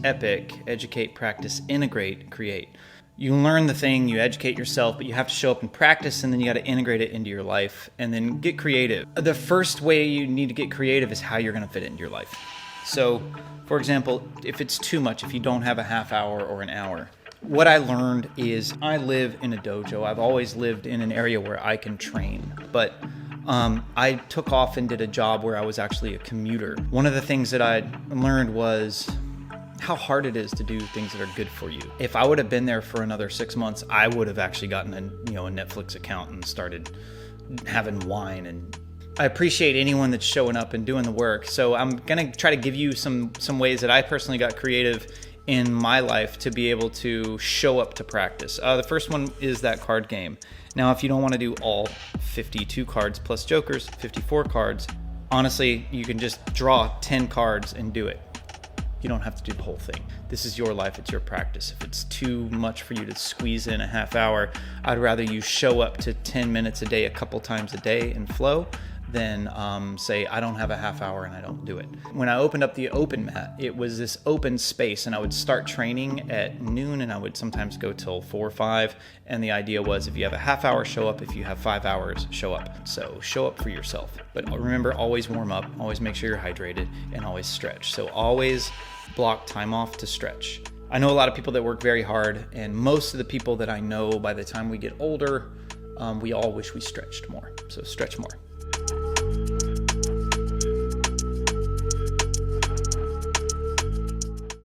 EPIC, educate, practice, integrate, create. You learn the thing, you educate yourself, but you have to show up and practice, and then you got to integrate it into your life and then get creative. The first way you need to get creative is how you're going to fit it into your life. So, for example, if it's too much, if you don't have a half hour or an hour, what I learned is I live in a dojo. I've always lived in an area where I can train, but I took off and did a job where I was actually a commuter. One of the things that I learned was how hard it is to do things that are good for you. If I would have been there for another 6 months, I would have actually gotten a Netflix account and started having wine. And I appreciate anyone that's showing up and doing the work. So I'm gonna try to give you some ways that I personally got creative in my life to be able to show up to practice. The first one is that card game. Now, if you don't want to do all 52 cards plus jokers, 54 cards, honestly, you can just draw 10 cards and do it. You don't have to do the whole thing. This is your life, it's your practice. If it's too much for you to squeeze in a half hour, I'd rather you show up to 10 minutes a day, a couple times a day and flow than say, I don't have a half hour and I don't do it. When I opened up the open mat, it was this open space, and I would start training at noon and I would sometimes go till 4 or 5. And the idea was, if you have a half hour, show up. If you have 5 hours, show up. So show up for yourself. But remember, always warm up, always make sure you're hydrated, and always stretch. So always block time off to stretch. I know a lot of people that work very hard, and most of the people that I know, by the time we get older, we all wish we stretched more. So stretch more.